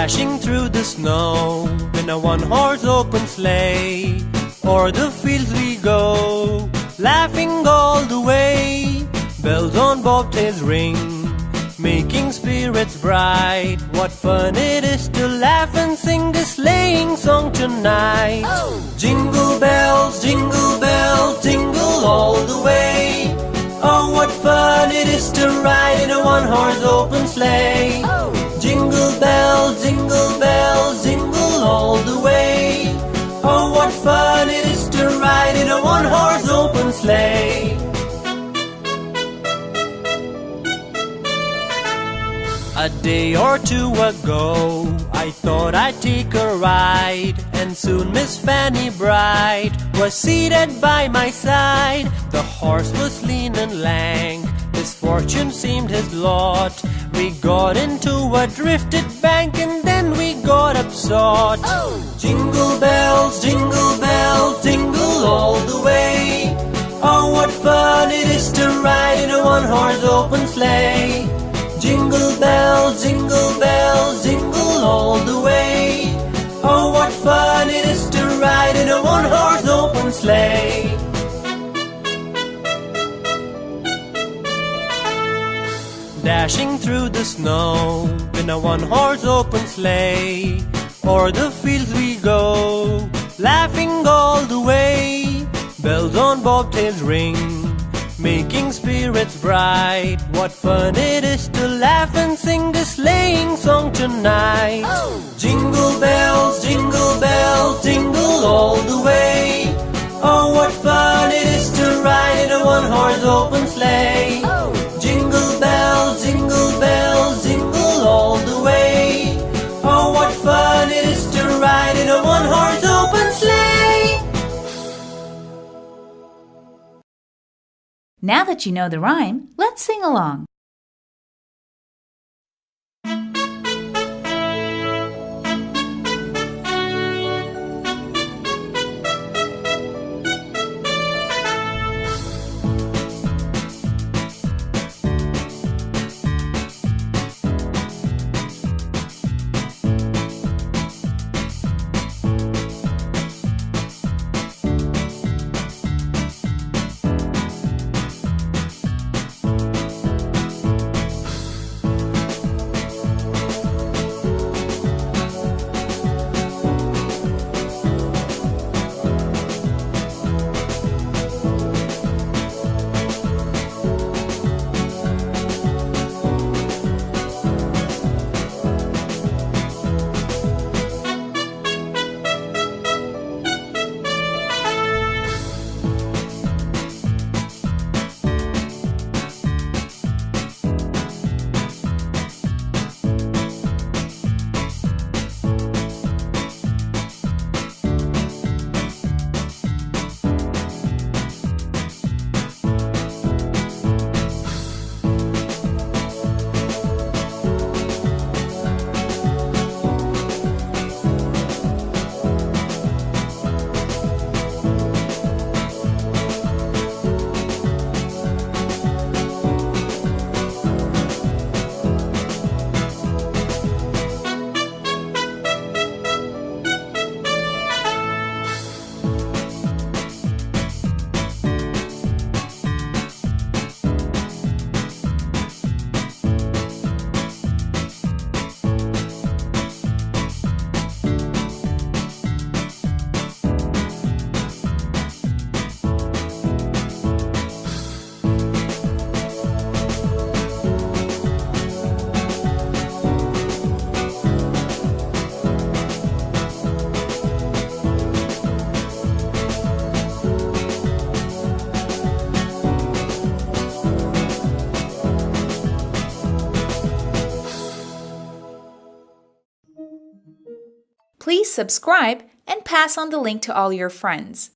Dashing through the snow in a one-horse open sleigh. O'er the fields we go, laughing all the way. Bells on bobtails ring, making spirits bright. What fun it is to laugh and sing a sleighing song tonight. Jingle bells, jingle all the way. Oh, what fun it is to ride in a one-horse open sleigh. Jingle bells, jingle all the way. Oh, what fun it is to ride in a one-horse open sleigh. A day or two ago, I thought I'd take a ride, and soon Miss Fanny Bright was seated by my side. The horse was lean and lank, his fortune seemed his lot. We got into a drifted bank, and then we got upsot. Jingle bells, jingle all the way. Oh, what fun it is to ride in a one-horse open sleigh. Jingle bells, jingle all the way. Oh, what fun it is to ride in a one-horse open sleigh. Dashing through the snow in a one-horse open sleigh. O'er the fields we go, laughing all the way. Bells on bobtails ring, making spirits bright. What fun it is to laugh and sing a sleighing song tonight. Jingle bells, jingle all the way. Oh, what fun it is to ride in a one-horse open sleigh. Jingle bells, jingle all the way. Oh, what fun it is to ride in a one-horse open sleigh. Now that you know the rhyme, let's sing along. Please subscribe and pass on the link to all your friends.